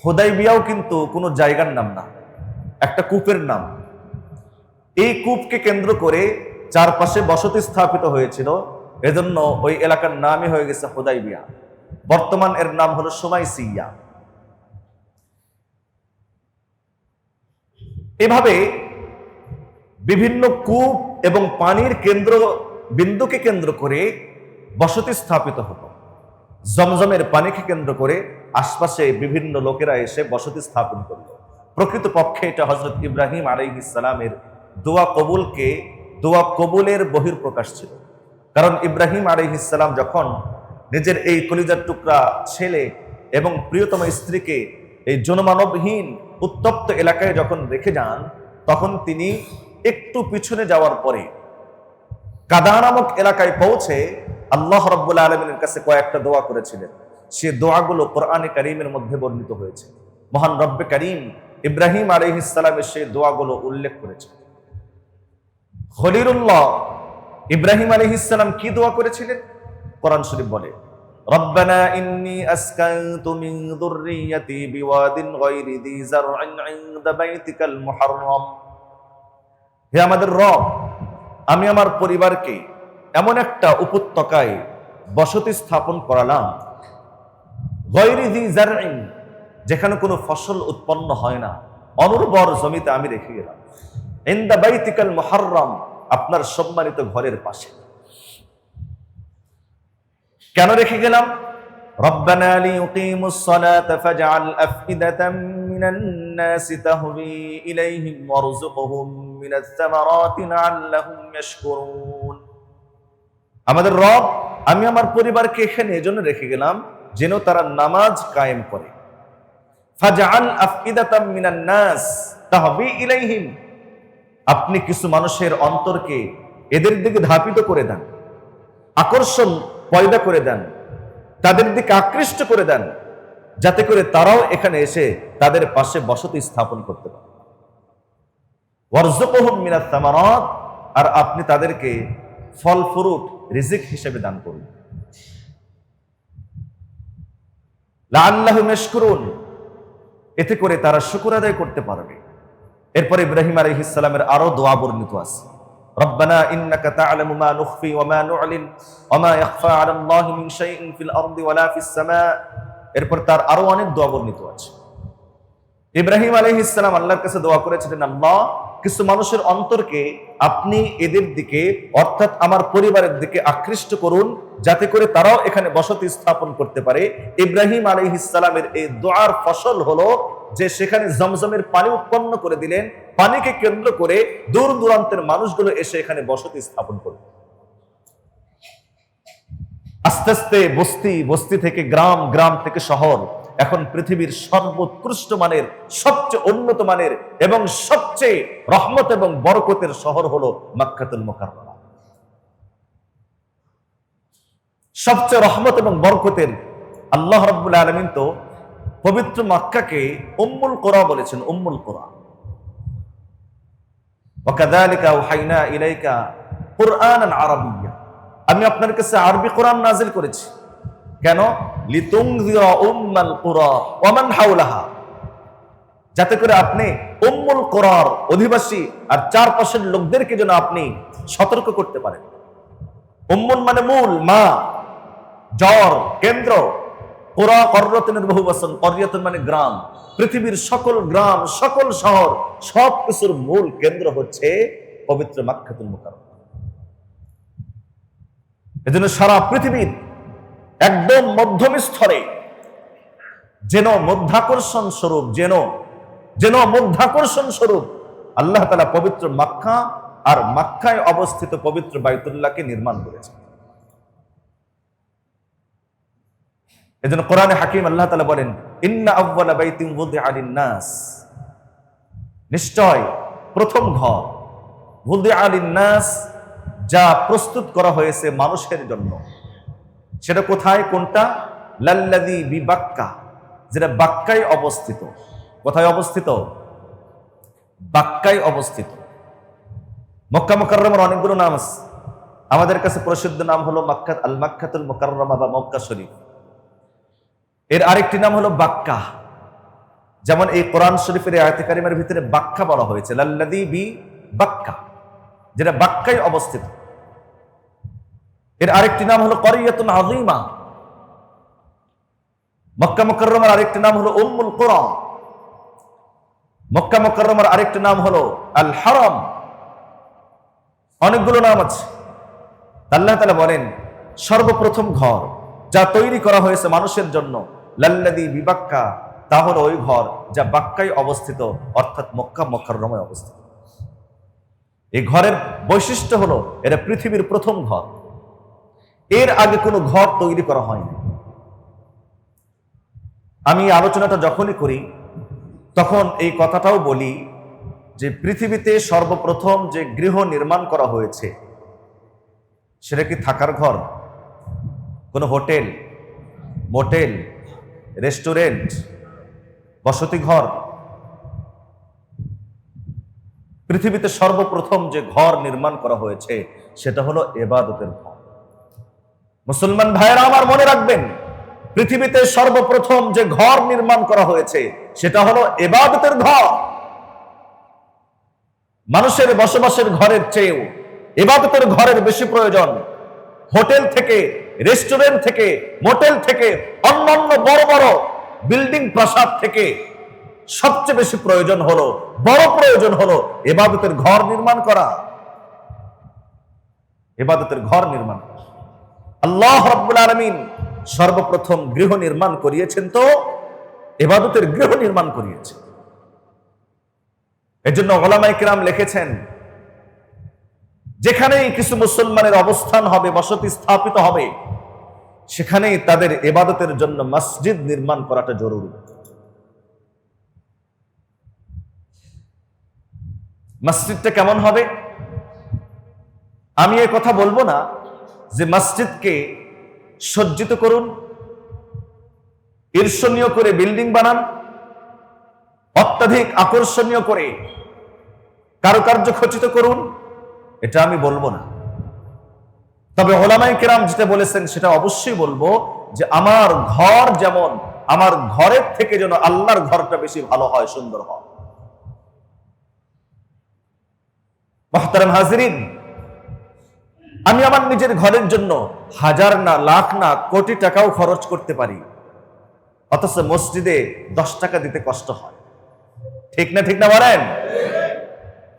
হুদাইবিয়াও কিন্তু কোনো জায়গার নাম না, একটা কূপের নাম। এই কূপকে কেন্দ্র করে চারপাশে বসতি স্থাপিত হয়েছিল, এজন্য ওই এলাকার নামই হয়ে গেছে হুদাইবিয়া। বর্তমান এর নাম হলো সুমাইসিয়া। এভাবে বিভিন্ন কূপ এবং পানির কেন্দ্র বিন্দুকে কেন্দ্র করে বসতি স্থাপিত হতো। জমজমের পানিকে কেন্দ্র করে আশপাশে বিভিন্ন লোকেরা এসে বসতি স্থাপন করলো। প্রকৃতপক্ষে এটা হযরত ইব্রাহিম আলাইহিস সালামের দোয়া কবুলের বহিঃপ্রকাশ ছিল। কারণ ইব্রাহিম আলাইহিস সালাম যখন নিজের এই কলিজার টুকরা ছেলে এবং প্রিয়তম স্ত্রীকে এই জনমানবহীন উত্তপ্ত এলাকায় যখন রেখে যান, তখন তিনি একটু পিছনে যাওয়ার পরে কাদা নামক এলাকায় পৌঁছে আল্লাহ রাব্বুল আলামিনের কাছে কয়েকটা দোয়া করেছিলেন। সে দোয়াগুলো কোরআনে কারীমের মধ্যে বর্ণিত হয়েছে। মহান রব্বে কারীম ইব্রাহিম আলাইহিস সালামের সেই দোয়াগুলো উল্লেখ করেছেন। খলিলুল্লাহ ইব্রাহিম আলাইহিস সালাম কি দোয়া করেছিলেন? কোরআন শরীফ বলে, রব্বানা ইন্নী আসকানতু মিন যুররিয়্যাতি বিওয়াদিন গায়রি যী যার'ইন 'ইনদা বাইতিকাল মুহাররম। হে আমাদের রব, আমি আমার পরিবারকে এমন একটা উপত্যকায় বসতি স্থাপন করালাম, গায়রি যী যার'ইন, যেখানে কোনো ফসল উৎপন্ন হয় না, অনুর্বর জমিতে আমি রেখে গেলাম। ইনদা বাইতিকাল মুহাররম, আপনার সম্মানিত ঘরের পাশে। কেন রেখে গেলাম? রব্বানা লিয়ুকিমুস সালাতা ফাজআল আফইদাতাম মিনান নাসি তাহবি ইলাইহিম ওয়ারযুকহুম মিনাস সামারাতি লাআল্লাহুম ইয়াশকুরুন। আমাদের রব, আমি আমার পরিবারকে এখানে এজন্য রেখে গেলাম যেন তারা নামাজ কায়েম করে। ফাজআল আফইদাতাম মিনান নাস তাহবি ইলাইহিম, আপনি কিছু মানুষের অন্তরকে এদের দিকে ধাপিত করে দেন, আকর্ষণ পয়দা করে দেন, তাদের দিকে আকৃষ্ট করে দেন, যাতে করে তারাও এখানে এসে তাদের পাশে বসতি স্থাপন করতে পারে। ওয়ারযুকহুম মিনাস সামারাত, আর আপনি তাদেরকে ফল ফ্রুট রিজিক হিসেবে দান করুন। লাআল্লাহুম ইয়াশকুরুন, এতে করে তারা শুকর আদায় করতে পারবে। এরপর ইব্রাহিম আলাইহিস সালামের আরো দোয়া বর্ণিত আছে, রব্বানা ইন্নাকা তা'লামু মা নুখফি ওয়া মা নু'লিন ওয়া মা ইয়াখফা 'আলাল্লাহি মিন শাইইন ফিল আরদি ওয়ালা ফিস সামা। এরপর তার আরো অনেক দোয়া বর্ণিত আছে। ইব্রাহিম আলাইহিস সালাম আল্লাহর কাছে দোয়া করেছিলেন, আল্লাহ, কিছু মানুষের অন্তরকে আপনি এদের দিকে অর্থাৎ আমার পরিবারের দিকে আকৃষ্ট করুন, যাতে করে তারাও এখানে বসতি স্থাপন করতে পারে। ইব্রাহিম আলাইহিস সালামের এই দোয়ার ফসল হলো যে সেখানে জমজমের পানি উৎপন্ন করে দিলেন। পানিকে কেন্দ্র করে দূর দূরান্তের মানুষগুলো এসে এখানে বসতি স্থাপন করবে। আস্তে আস্তে বস্তি, বস্তি থেকে গ্রাম, গ্রাম থেকে শহর, এখন পৃথিবীর সর্বোৎকৃষ্ট মানের, সবচেয়ে উন্নত মানের এবং সবচেয়ে রহমত এবং বরকতের শহর হলো মক্কাতুল মুকাররমা। সবচেয়ে রহমত এবং বরকতের, আল্লাহ রাব্বুল আলামিন তো পবিত্র মক্কাকে উম্মুল কুরা বলেছেন, উম্মুল কুরা। ওয়া কাযালিকা আওহাইনা ইলাইকা কুরআনান আরাবিয়্যা, আমি আপনার কাছে আরবি কোরআন নাজিল করেছি। কেন? লিতুনযিরা উম্মাল কুরা ওয়া মান হাওলাহা, যাতে করে আপনি উম্মুল কুরার অধিবাসী আর চারপাশের লোকদেরকে যেন আপনি সতর্ক করতে পারেন। উম্মুল মানে মূল, মা, জর, কেন্দ্র। কুরা কর্রতুনের বহুবচন, করিয়াতুন মানে গ্রাম। পৃথিবীর সকল গ্রাম, সকল শহর, সবকিছুর মূল কেন্দ্র হচ্ছে পবিত্র মক্কাতুল মুকাররমা। এজন্য সারা পৃথিবীর একদম মধ্যম স্তরে যেন মধ্যাকর্ষণ স্বরূপ, যেন মধ্যাকর্ষণ স্বরূপ আল্লাহ তাআলা পবিত্র মক্কা আর মক্কায় অবস্থিত পবিত্র বাইতুল্লাহকে নির্মাণ করেছেন। এজন্য কোরআনে হাকিম আল্লাহ তাআলা বলেন, ইন্না আউওয়ালা বাইতিন ওয়ুদিআ লিন-নাস, নিশ্চয় প্রথম ঘর, ওয়ুদিআ লিন-নাস, যা প্রস্তুত করা হয়েছে মানুষের জন্য। সেটা কোথায়? কোনটা? লাল্লাযী বিবাক্কা, যেটা বাক্কায় অবস্থিত। কোথায় অবস্থিত? বাক্কায় অবস্থিত। মক্কা মুকাররমার অনেকগুলো নাম আছে, আমাদের কাছে প্রসিদ্ধ নাম হলো মক্কা, আল মক্কাতুল মুকাররমা বা মক্কা শরীফ। এর আরেকটি নাম হলো বাক্কা। যেমন এই কোরআন শরীফের আয়াতে কারিমার ভিতরে বাক্কা বলা হয়েছে, লাল্লাযী বি বাক্কা, যেটা বাক্কায় অবস্থিত। এর আরেকটি নাম হলো করিয়াতুন আযীমা। মক্কা মুকাররমার আরেকটি নাম হলো উম্মুল কুরা। মক্কা মুকাররমার আরেকটি নাম হলো আল হারাম। অনেকগুলো নাম আছে। আল্লাহ তাআলা বলেন, সর্বপ্রথম ঘর যা তৈরি করা হয়েছে মানুষের জন্য, লাল্লাযী বিবাক্কা, তা হলো ওই ঘর যা বাক্কায় অবস্থিত, অর্থাৎ মক্কা মুকাররমায় অবস্থিত। এই ঘরের বৈশিষ্ট্য হলো এটা পৃথিবীর প্রথম ঘর। এর আগে কোনো ঘর তৈরি করা হয়নি। আমি আলোচনাটা যখনই করি তখন এই কথাটাও বলি যে পৃথিবীতে সর্বপ্রথম যে গৃহ নির্মাণ করা হয়েছে সেটা কি থাকার ঘর? কোনো হোটেল, মোটেল, রেস্টুরেন্ট, বসতি ঘর? পৃথিবীতে সর্বপ্রথম যে ঘর নির্মাণ করা হয়েছে সেটা হলো ইবাদতের ঘর। মুসলমান ভাইয়েরা আমার মনে রাখবেন, পৃথিবীতে সর্বপ্রথম যে ঘর নির্মাণ করা হয়েছে সেটা হলো ইবাদতের ঘর। মানুষের বসবাসের ঘরের চেয়েও ইবাদতের ঘরের বেশি প্রয়োজন। হোটেল থেকে, রেস্টুরেন্ট থেকে, মোটেল থেকে, অন্যান্য বড় বড় বিল্ডিং, প্রাসাদ থেকে সবচেয়ে বেশি প্রয়োজন হলো, বড় প্রয়োজন হলো ইবাদতের ঘর নির্মাণ করা। ইবাদতের ঘর নির্মাণ করা। আল্লাহ রাব্বুল আলামিন সর্বপ্রথম গৃহ নির্মাণ করিয়েছেন, তো ইবাদতের গৃহ নির্মাণ করিয়েছেন। এজন্য উলামায়ে কিরাম লিখেছেন, যেখানেই কিছু মুসলমানের অবস্থান হবে, বসতি স্থাপিত হবে, সেখানেই তাদের ইবাদতের জন্য মসজিদ নির্মাণ করাটা জরুরি। মসজিদটা কেমন হবে? আমি এই কথা বলবো না যে মসজিদকে সজ্জিত করুন, ঈর্ষণীয় করে বিল্ডিং বানান, অত্যাধিক আকর্ষণীয় করে কারুকার্য খচিত করুন, এটা আমি বলবো না। তবে উলামায়ে কেরাম যেটা বলেছেন সেটা অবশ্যই বলবো যে আমার ঘর যেমন আমার ঘরের থেকে যেন আল্লাহর ঘরটা বেশি ভালো হয়, সুন্দর হয়। মুহতারাম হাজিরিন, আমি আমার নিজের ঘরের জন্য হাজার না, লাখ না, কোটি টাকাও খরচ করতে পারি, অথচ মসজিদে 10 টাকা দিতে কষ্ট হয়। ঠিক না, ঠিক না বলেন?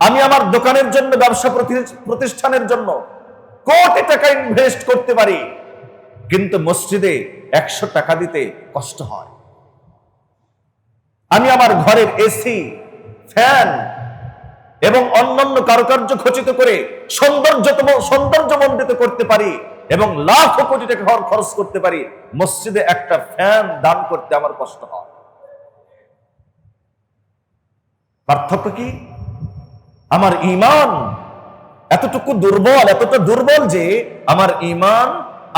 আমি আমার দোকানের জন্য, ব্যবসা প্রতিষ্ঠানের জন্য কোটি টাকা ইনভেস্ট করতে পারি, কিন্তু মসজিদে 100 টাকা দিতে কষ্ট হয়। আমি আমার ঘরের এসি, ফ্যান এবং অন্যান্য কারুকার্য খচিত করে সৌন্দর্যমণ্ডিত করতে পারি এবং লাখ কোটি টাকা খরচ করতে পারি, মসজিদে একটা ফ্যান দান করতে আমার কষ্ট হয়। পার্থক্য কি? আমার ঈমান এতটুকু দুর্বল, এতটা দুর্বল যে আমার ঈমান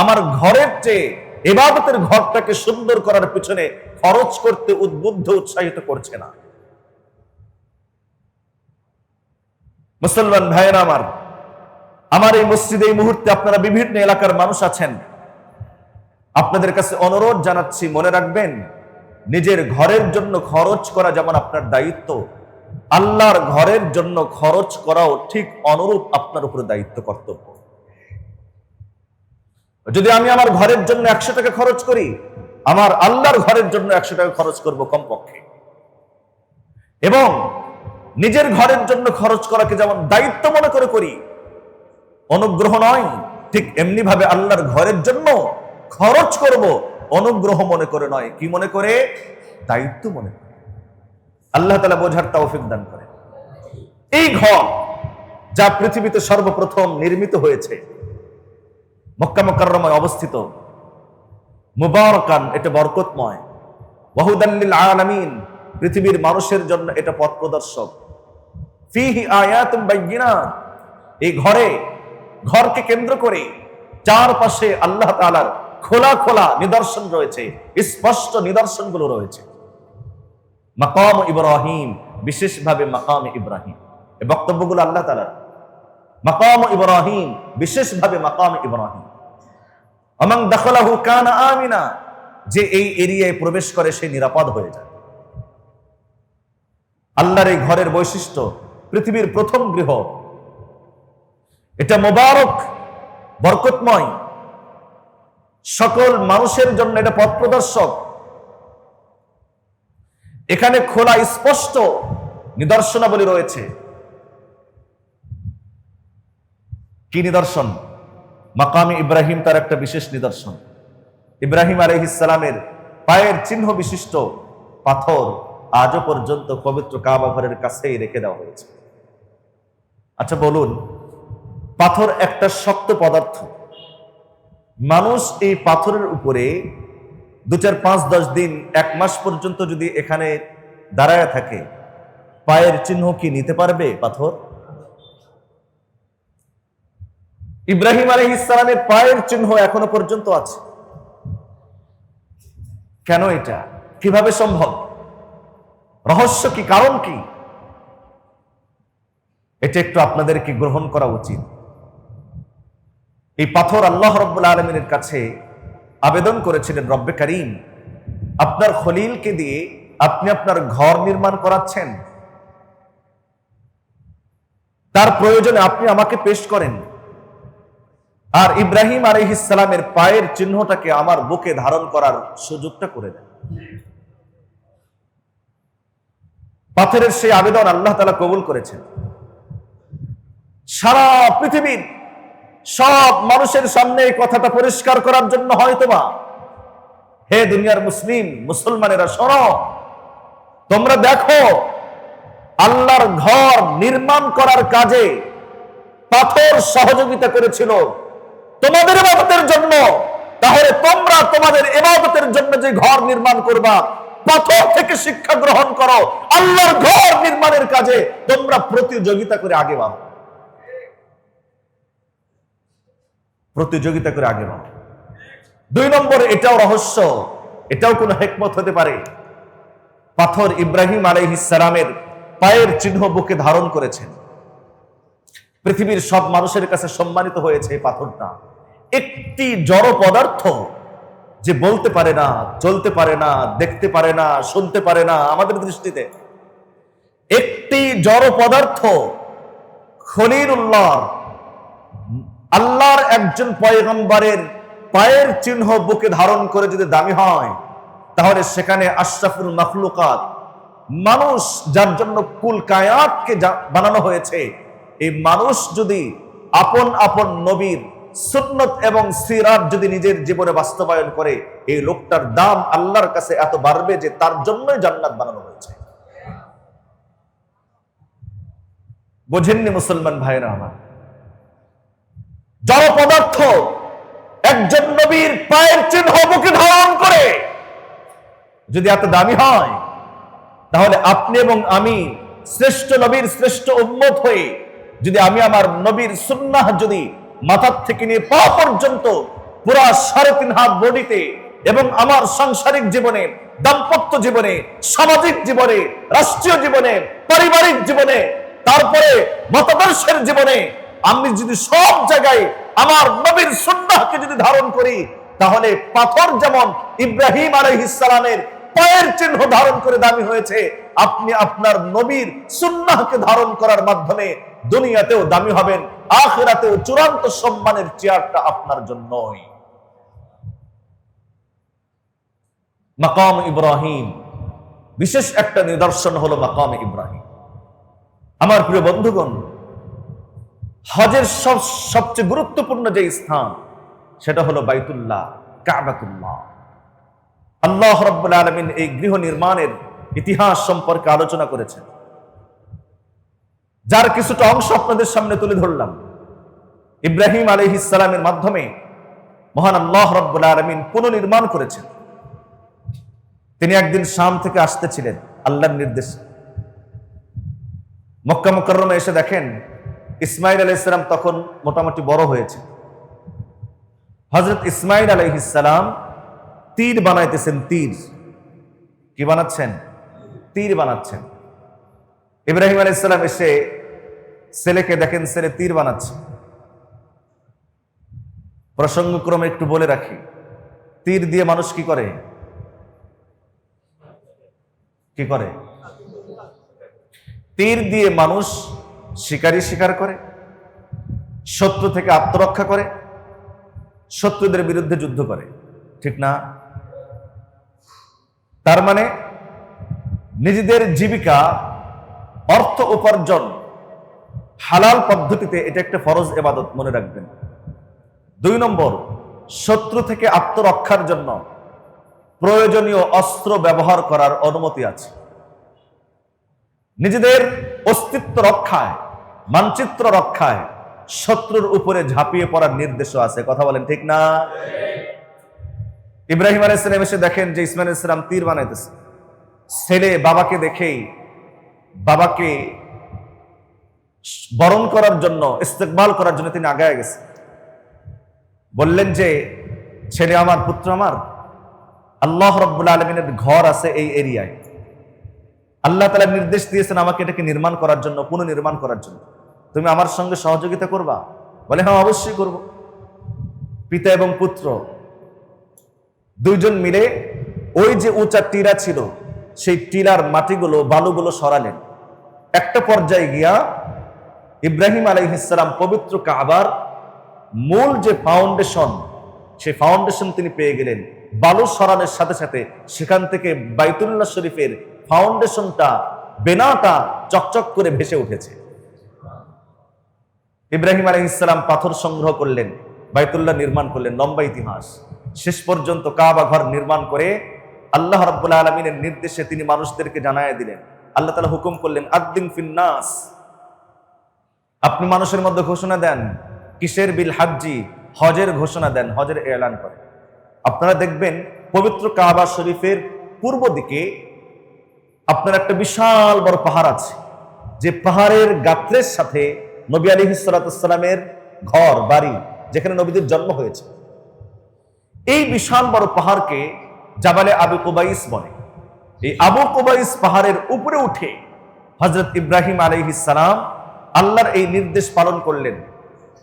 আমার ঘরের চেয়ে ইবাদতের ঘরটাকে সুন্দর করার পিছনে খরচ করতে উদ্বুদ্ধ, উৎসাহিত করছে না। মুসলমান ভাইয়েরা আমার এই মসজিদে এই মুহূর্তে আপনারা বিভিন্ন এলাকার মানুষ আছেন, আপনাদের কাছে অনুরোধ জানাচ্ছি, মনে রাখবেন, নিজের ঘরের জন্য খরচ করা যেমন আপনার দায়িত্ব, আল্লাহর ঘরের জন্য খরচ করাও ঠিক অনুরূপ আপনার উপরে দায়িত্ব, কর্তব্য। যদি আমি আমার ঘরের জন্য 100 টাকা খরচ করি, আমার আল্লাহর ঘরের জন্য 100 টাকা খরচ করব কমপক্ষে। এবং নিজের ঘরের জন্য খরচ করাকে যেমন দায়িত্ব মনে করে করি, অনুগ্রহ নয়, ঠিক এমনি ভাবে আল্লাহর ঘরের জন্য খরচ করব অনুগ্রহ মনে করে নয়, কি মনে করে? দায়িত্ব মনে করে। আল্লাহ তাআলা বোঝার তৌফিক দান করে। এই ঘর যা পৃথিবীতে সর্বপ্রথম নির্মিত হয়েছে, মক্কা মুকাররমায় অবস্থিত, মুবারাকান, এটা বরকতময়, ওয়াহুদাল লিল আলামিন, পৃথিবীর মানুষের জন্য এটা পথ প্রদর্শক, ফীহি আয়াতুন বাইয়িনাত, এই ঘরকে কেন্দ্র করে চারপাশে আল্লাহ তাআলার খোলা খোলা নিদর্শন রয়েছে, স্পষ্ট নিদর্শনগুলো রয়েছে। মাকাম ইব্রাহিম, বিশেষভাবে মাকাম ইব্রাহিম, এই বক্তব্যগুলো আল্লাহ তাআলার। মাকাম ইব্রাহিম, বিশেষভাবে মাকাম ইব্রাহিম। আমান দাখালাহু কানা আমিনা, যে এই এরিয়ায় প্রবেশ করে সে নিরাপদ হয়ে যায়। আল্লাহর এই ঘরের বৈশিষ্ট্য, পৃথিবীর প্রথম গৃহ, এটা মোবারক, বরকতময়, সকল মানুষের জন্য এটা পথ প্রদর্শক। এখানে খোলা স্পষ্ট নিদর্শনাবলী রয়েছে। কি নিদর্শন? মাকামে ইব্রাহিম তার একটা বিশেষ নিদর্শন। ইব্রাহিম আলাইহিস সালামের পায়ের চিহ্ন বিশিষ্ট পাথর আজও পর্যন্ত পবিত্র কাবা ঘরের কাছেই রেখে দেওয়া হয়েছে। আচ্ছা বলুন, পাথর একটা শক্ত পদার্থ, মানুষ এই পাথরের উপরে 2, 4, 5, 10 দিন, 1 মাস পর্যন্ত যদি এখানে দাঁড়ায় থাকে, পায়ের চিহ্ন কি নিতে পারবে পাথর? ইব্রাহিম আলাইহিস সালামের পায়ের চিহ্ন এখনো পর্যন্ত আছে। কেন? এটা কিভাবে সম্ভব? রহস্য কি? কারণ কি? এটা একটু আপনাদেরকে গ্রহণ করা উচিত। এই পাথর আল্লাহ রাব্বুল আলামিনের কাছে আবেদন করেছিলেন, রব্বে কারীম, আপনার খলিলকে দিয়ে আপনি আপনার ঘর নির্মাণ করাচ্ছেন, তার প্রয়োজনে আপনি আমাকে পেশ করেন, আর ইব্রাহিম আলাইহিস সালামের পায়ের চিহ্নটাকে আমার বুকে ধারণ করার সুযোগটা করে দেন। পাথরের সেই আবেদন আল্লাহ তাআলা কবুল করেছেন। সারা পৃথিবীর সব মানুষের সামনে এই কথাটা পরিষ্কার করার জন্য হয়তোবা, হে দুনিয়ার মুসলমানেরা, শোনো, তোমরা দেখো, আল্লাহর ঘর নির্মাণ করার কাজে পাথর সহযোগিতা করেছিল তোমাদের ইবাদতের জন্য। তাহলে তোমরা তোমাদের ইবাদতের জন্য যে ঘর নির্মাণ করবা, পাথর থেকে শিক্ষা গ্রহণ করো, আল্লাহর ঘর নির্মাণের কাজে তোমরা প্রতিযোগিতা করে আগে বাড়ো, প্রতিযোগিতা করে আগে বাড়ো। 2 নম্বর, এটাও রহস্য, এটাও কোনো হিকমত হতে পারে। পাথর ইব্রাহিম আলাইহিস সালামের পায়ের চিহ্ন বুকে ধারণ করেছেন, পৃথিবীর সব মানুষের কাছে সম্মানিত হয়েছে এই পাথরটা। একটি জড় পদার্থ যে বলতে পারে না, চলতে পারে না, দেখতে পারে না, শুনতে পারে না, আমাদের দৃষ্টিতে একটি জড় পদার্থ খলিলুল্লাহ আল্লাহর একজন পয়গম্বরের পায়ের চিহ্ন বুকে ধারণ করে যদি দামি হয়, তাহলে সেখানে আশরাফুল মাখলুকাত মানুষ, যার জন্য কুল কায়াতকে বানানো হয়েছে, এই মানুষ যদি আপন আপন নবীর সুন্নত এবং সিরাত যদি নিজের জীবনে বাস্তবায়ন করে, এই লোকটার দাম আল্লাহর কাছে এত বাড়বে যে তার জন্যই জান্নাত বানানো হয়েছে। বোঝেননি মুসলমান ভাইরা আমার? জড় পদার্থ একজন নবীর পায়ের চিহ্ন বুকে ধারণ করে যদি এত দামি হয়, তাহলে আপনি এবং আমি শ্রেষ্ঠ নবীর শ্রেষ্ঠ উম্মত হয়ে যদি আমি আমার নবীর সুন্নাহ যদি মাথার থেকে নিয়ে পা পর্যন্ত পুরা 3.5 হাত বডিতে এবং আমার সাংসারিক জীবনে, দাম্পত্য জীবনে, সামাজিক জীবনে, রাষ্ট্রীয় জীবনে, পারিবারিক জীবনে, তারপরে মতাদর্শের জীবনে আমি যদি সব জায়গায় আমার নবীর সুন্নাহকে যদি ধারণ করি, তাহলে পাথর যেমন ইব্রাহিম আলাইহিস সালামের পায়ের চিহ্ন ধারণ করে দামি হয়েছে, আপনি আপনার নবীর সুন্নাহকে ধারণ করার মাধ্যমে দুনিয়াতেও দামি হবেন, আখিরাতেও চূড়ান্ত সম্মানের চেয়ারটা আপনার জন্যই। মাকাম ইব্রাহিম, বিশেষ একটা নিদর্শন হলো মাকাম ইব্রাহিম। আমার প্রিয় বন্ধুগণ, হজের সবচেয়ে গুরুত্বপূর্ণ যে স্থান, সেটা হলো বাইতুল্লাহ, কাবাতুল্লাহ। আল্লাহ রাব্বুল আলামিন এই গৃহ নির্মাণের ইতিহাস সম্পর্কে আলোচনা করেছেন, যার কিছুটা অংশ আপনাদের সামনে তুলে ধরলাম। ইব্রাহিম আলাইহিস সালামের মাধ্যমে মহান আল্লাহ রাব্বুল আলামিন পুনর্নির্মাণ করেছেন। তিনি একদিন শাম থেকে আসতেছিলেন আল্লাহর নির্দেশে। মক্কা মুকাররমে এসে দেখেন ইসমাইল আলাইহিস সালাম তখন মোটামুটি বড় হয়েছে। হযরত ইসমাইল আলাইহিস সালাম তীর বানাইতেছেন। তীর কি বানাচ্ছেন? তীর বানাচ্ছেন। ইব্রাহিম আলাইহিস সালাম এসে ছেলেকে দেখেন ছেলে তীর বানাচ্ছে। প্রসঙ্গক্রমে একটু বলে রাখি, তীর দিয়ে মানুষ কি করে? কি করে? তীর দিয়ে মানুষ শিকার করে, শত্রু থেকে আত্মরক্ষা করে, শত্রুদের বিরুদ্ধে যুদ্ধ করে, ঠিক না? তার মানে নিজেদের জীবিকা, অর্থ উপার্জন হালাল পদ্ধতিতে, এটা একটা ফরজ ইবাদত, মনে রাখবেন। 2 নম্বর, শত্রু থেকে আত্মরক্ষার জন্য প্রয়োজনীয় অস্ত্র ব্যবহার করার অনুমতি আছে। নিজেদের অস্তিত্ব রক্ষায়, মানচিত্র রক্ষায় শত্রুর উপরে ঝাঁপিয়ে পড়ার নির্দেশও আছে। কথা বলেন ঠিক না? ইব্রাহিম আলাইহিস সালাম এসে দেখেন যে ইসমাইল আলাইহিস সালাম তীর বানাইতেছে। ছেলে বাবাকে দেখেই বাবাকে বরণ করার জন্য, ইস্তেকবাল করার জন্য তিনি আগায় গেছে। বললেন যে, ছেলে আমার, পুত্র আমার, আল্লাহ রাব্বুল আলামিনের ঘর আছে এই এরিয়ায়। আল্লাহ তাআলা নির্দেশ দিয়েছেন আমাকে এটাকে নির্মাণ করার জন্য, পুনর্নির্মাণ করার জন্য। তুমি আমার সঙ্গে সহযোগিতা করবা? বলে হ্যাঁ, অবশ্যই করব। পিতা এবং পুত্র দুইজন মিলে ওই যে উঁচা টিলা ছিল, সেই টিলার মাটিগুলো, বালুগুলো সরালেন। একটা পর্যায়ে গিয়া ইব্রাহিম আলাইহিস সালাম পবিত্র কাবার মূল যে ফাউন্ডেশন, সেই ফাউন্ডেশন তিনি পেয়ে গেলেন। বালু সরানোর সাথে সাথে সেখান থেকে বাইতুল্লাহ শরীফের ফাউন্ডেশনটা, বেনাটা চকচক করে ভেসে উঠেছে। ইব্রাহিম আলাইহিস সালাম পাথর সংগ্রহ করলেন, বাইতুল্লাহ নির্মাণ করলেন। লম্বা ইতিহাস। শেষ পর্যন্ত কাবা ঘর নির্মাণ করে আল্লাহ রাব্বুল আলামিনের নির্দেশে তিনি মানুষদেরকে জানায় দিলেন। আল্লাহ তাআলা হুকুম করলেন, আদ্দিন ফিন নাস, আপনি মানুষের মধ্যে ঘোষণা দেন। কিসের? বিল হাজ্জি, হজের ঘোষণা দেন, হজের এলান করেন। আপনারা দেখবেন পবিত্র কাবা শরীফের পূর্ব দিকে আপনার একটা বিশাল বড় পাহাড় আছে, যে পাহাড়ের গাত্রের সাথে নবী আলাইহিস সালাতু ওয়াস সালামের ঘর বাড়ি, যেখানে নবীদের জন্ম হয়েছে। এই বিশাল বড় পাহাড়কে জাবালে আবু কুবাইস বলে। এই আবু কুবাইস পাহাড়ের উপরে উঠে হযরত ইব্রাহিম আলাইহিস সালাম আল্লাহর এই নির্দেশ পালন করলেন।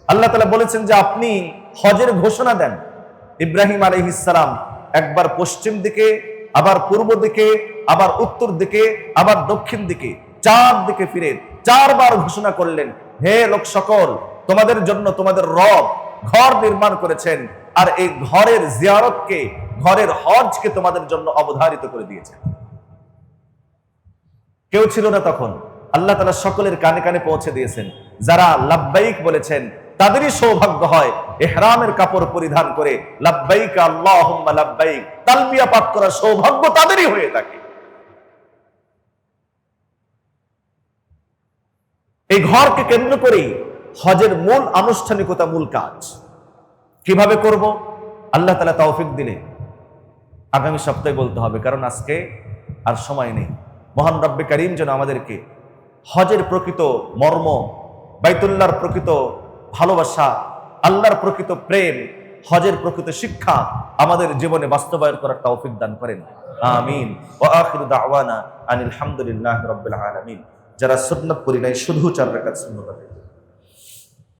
আল্লাহ তাআলা বলেছেন যে আপনি হজের ঘোষণা দেন। ইব্রাহিম আলাইহিস সালাম একবার পশ্চিম দিকে, আবার পূর্ব দিকে, আবার উত্তর দিকে, আবার দক্ষিণ দিকে, 4 দিকে ফিরে 4 বার ঘোষণা করলেন, হে লোক সকল, তোমাদের জন্য তোমাদের রব ঘর নির্মাণ করেছেন, আর এই ঘরের জিয়ারতকে, ঘরের হজকে তোমাদের জন্য অবধারিত করে দিয়েছেন। কেউ ছিল না তখন, আল্লাহ তাআলা সকলের কানে কানে পৌঁছে দিয়েছেন। যারা লাব্বাইক বলেছেন তাদেরই সৌভাগ্য হয় ইহরামের কাপড় পরিধান করে লাব্বাইক আল্লাহুম্মা লাব্বাইক তালবিয়া পাঠ করার সৌভাগ্য তাদেরই হয়ে থাকে। এই ঘরকে কেন্দ্র করেই হজের মূল আনুষ্ঠানিকতা, মূল কাজ কিভাবে করব, আল্লাহ তাআলা তৌফিক দিলে আগামী সপ্তাহে বলতে হবে, কারণ আজকে আর সময় নেই। মহান রব্বে কারীম যেন আমাদেরকে হজের প্রকৃত মর্ম, বাইতুল্লাহর প্রকৃত ভালোবাসা, আল্লাহর প্রকৃত প্রেম, হজের প্রকৃত শিক্ষা আমাদের জীবনে বাস্তবায়ন করার তৌফিক দান করেন, আমিন। ওয়া আখিরু দাওয়ানা আনিল হামদুলিল্লাহি রাব্বিল আলামিন। যারা সুন্নাত পড়ি নাই শুধু 4 রাকাত সুন্নাত